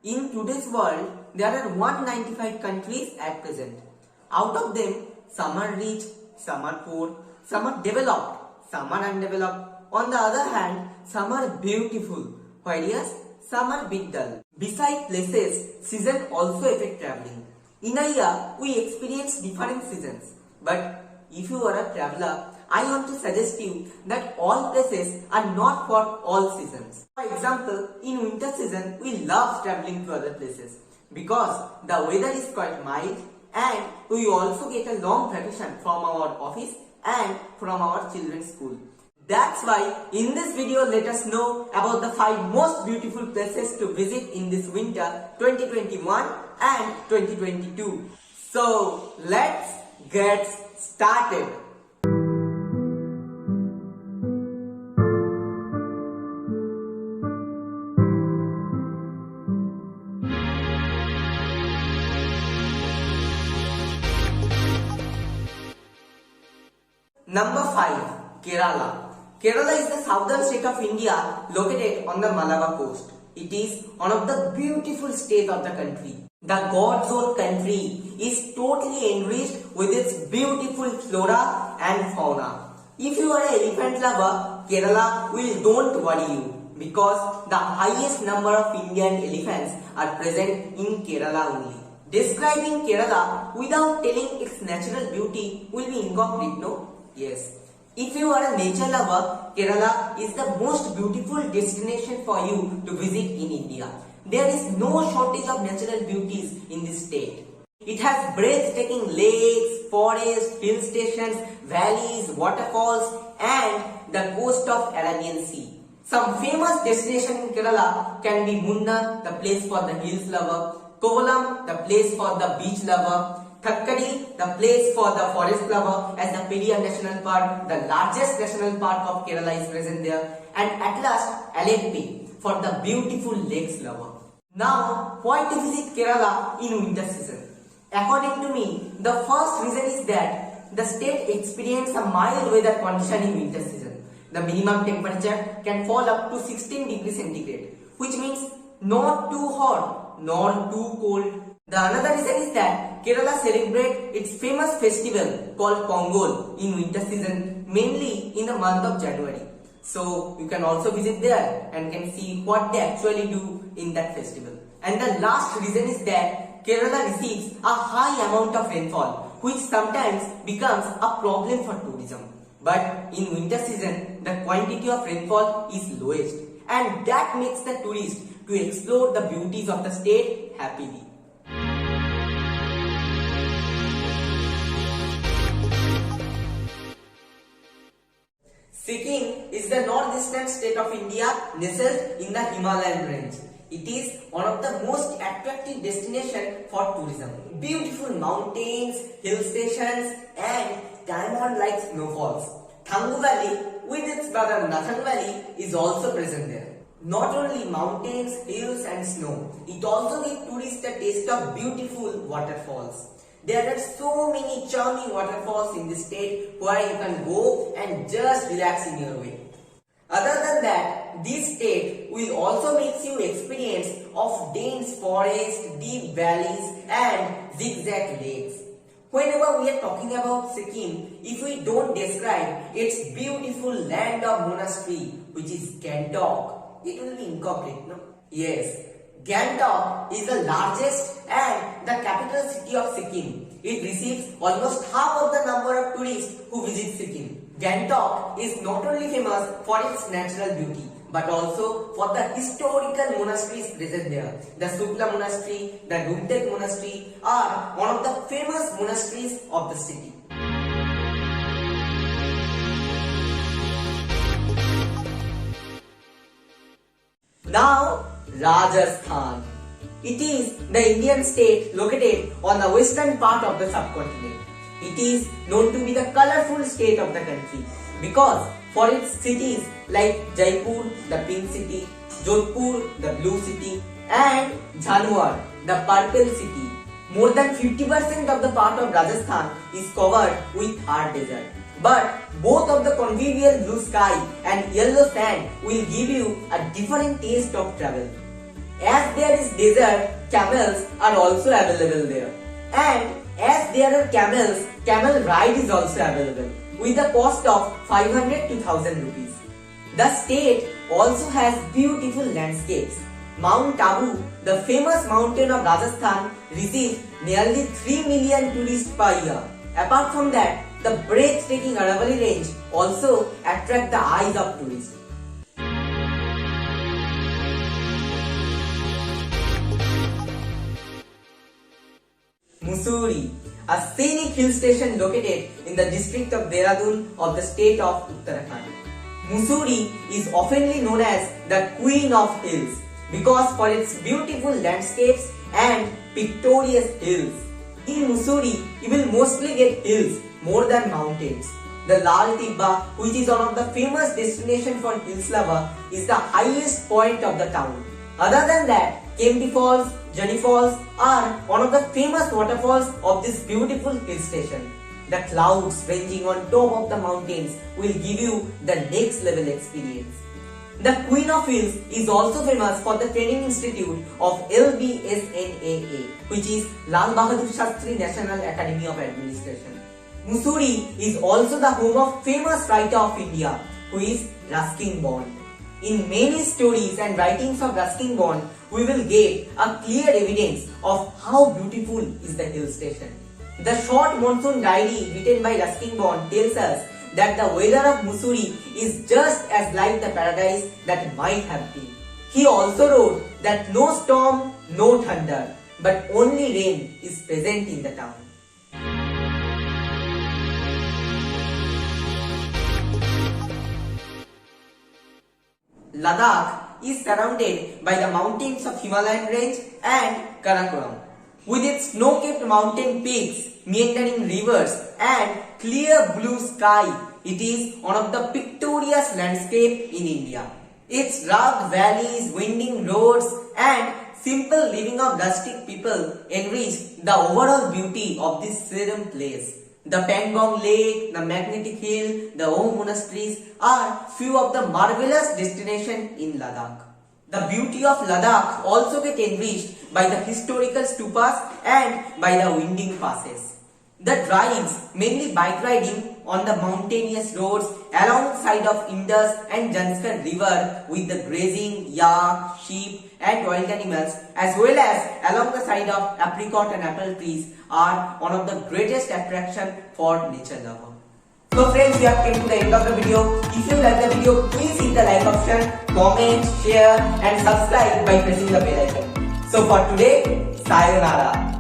In today's world, there are 195 countries at present. Out of them, some are rich, some are poor, some are developed, some are undeveloped. On the other hand, some are beautiful, whereas some are bit dull. Besides places, seasons also affect traveling. In a year, we experience different seasons. But if you are a traveler, I want to suggest you that all places are not for all seasons. For example, in winter season, we love traveling to other places because the weather is quite mild and we also get a long vacation from our office and from our children's school. That's why in this video let us know about the 5 most beautiful places to visit in this winter 2021 and 2022. So let's get started. Number 5. Kerala. Kerala is the southern state of India located on the Malabar coast. It is one of the beautiful states of the country. The God's own country is totally enriched with its beautiful flora and fauna. If you are an elephant lover, Kerala will don't worry you because the highest number of Indian elephants are present in Kerala only. Describing Kerala without telling its natural beauty will be incomplete, no? Yes. If you are a nature lover, Kerala is the most beautiful destination for you to visit in India. There is no shortage of natural beauties in this state. It has breathtaking lakes, forests, hill stations, valleys, waterfalls and the coast of Arabian Sea. Some famous destinations in Kerala can be Munnar, the place for the hills lover, Kovalam, the place for the beach lover, Thakkadi, the place for the forest lover, as the Periyar National Park, the largest national park of Kerala is present there, and at last Aleppi for the beautiful lakes lover. Now, why to visit Kerala in winter season? According to me, the first reason is that the state experiences a mild weather condition in winter season. The minimum temperature can fall up to 16 degrees centigrade, which means not too hot nor too cold. The another reason is that Kerala celebrates its famous festival called Pongal in winter season, mainly in the month of January. So you can also visit there and can see what they actually do in that festival. And the last reason is that Kerala receives a high amount of rainfall, which sometimes becomes a problem for tourism. But in winter season, the quantity of rainfall is lowest, and that makes the tourist to explore the beauties of the state happily. Sikkim is the northeastern state of India nestled in the Himalayan range. It is one of the most attractive destinations for tourism. Beautiful mountains, hill stations and diamond-like snowfalls. Thangu Valley with its brother Nathang Valley is also present there. Not only mountains, hills and snow, it also gives tourists a taste of beautiful waterfalls. There are so many charming waterfalls in this state where you can go and just relax in your way. Other than that, this state will also make you experience of dense forests, deep valleys and zigzag lakes. Whenever we are talking about Sikkim, if we don't describe its beautiful land of monastery, which is Gangtok, it will be incomplete, no? Yes. Gangtok is the largest and the capital city of Sikkim. It receives almost half of the number of tourists who visit Sikkim. Gangtok is not only famous for its natural beauty, but also for the historical monasteries present there. The Sukla Monastery, the Rumtek Monastery are one of the famous monasteries of the city. Now, Rajasthan. It is the Indian state located on the western part of the subcontinent. It is known to be the colorful state of the country because for its cities like Jaipur, the pink city, Jodhpur, the blue city and Jhanwar, the purple city. More than 50% of the part of Rajasthan is covered with Thar desert. But both of the convivial blue sky and yellow sand will give you a different taste of travel. As there is desert, camels are also available there. And as there are camels, camel ride is also available with a cost of 500 to 1000 rupees. The state also has beautiful landscapes. Mount Abu, the famous mountain of Rajasthan, receives nearly 3 million tourists per year. Apart from that, the breathtaking Aravalli range also attracts the eyes of tourists. Mussoorie, a scenic hill station located in the district of Dehradun of the state of Uttarakhand. Mussoorie is oftenly known as the Queen of Hills because for its beautiful landscapes and picturesque hills. In Mussoorie, you will mostly get hills more than mountains. The Lal Tibba, which is one of the famous destinations for hills lover, is the highest point of the town. Other than that, Kempty Falls, Jani Falls are one of the famous waterfalls of this beautiful hill station. The clouds ranging on top of the mountains will give you the next level experience. The Queen of Hills is also famous for the training institute of LBSNAA, which is Lal Bahadur Shastri National Academy of Administration. Mussoorie is also the home of famous writer of India, who is Ruskin Bond. In many stories and writings of Ruskin Bond, we will get a clear evidence of how beautiful is the hill station. The short monsoon diary written by Ruskin Bond tells us that the weather of Mussoorie is just as like the paradise that might have been. He also wrote that no storm, no thunder, but only rain is present in the town. Ladakh is surrounded by the mountains of Himalayan range and Karakoram. With its snow-capped mountain peaks, meandering rivers and clear blue sky, it is one of the picturesque landscapes in India. Its rugged valleys, winding roads and simple living of rustic people enrich the overall beauty of this serene place. The Pangong Lake, the Magnetic Hill, the Om Monasteries are few of the marvelous destinations in Ladakh. The beauty of Ladakh also gets enriched by the historical stupas and by the winding passes. The drives, mainly bike riding on the mountainous roads alongside of Indus and Janskar river with the grazing, yak, sheep and wild animals as well as along the side of apricot and apple trees are one of the greatest attraction for nature lover. So friends, we have come to the end of the video. If you like the video, please hit the like option, comment, share and subscribe by pressing the bell icon. So for today, sayonara.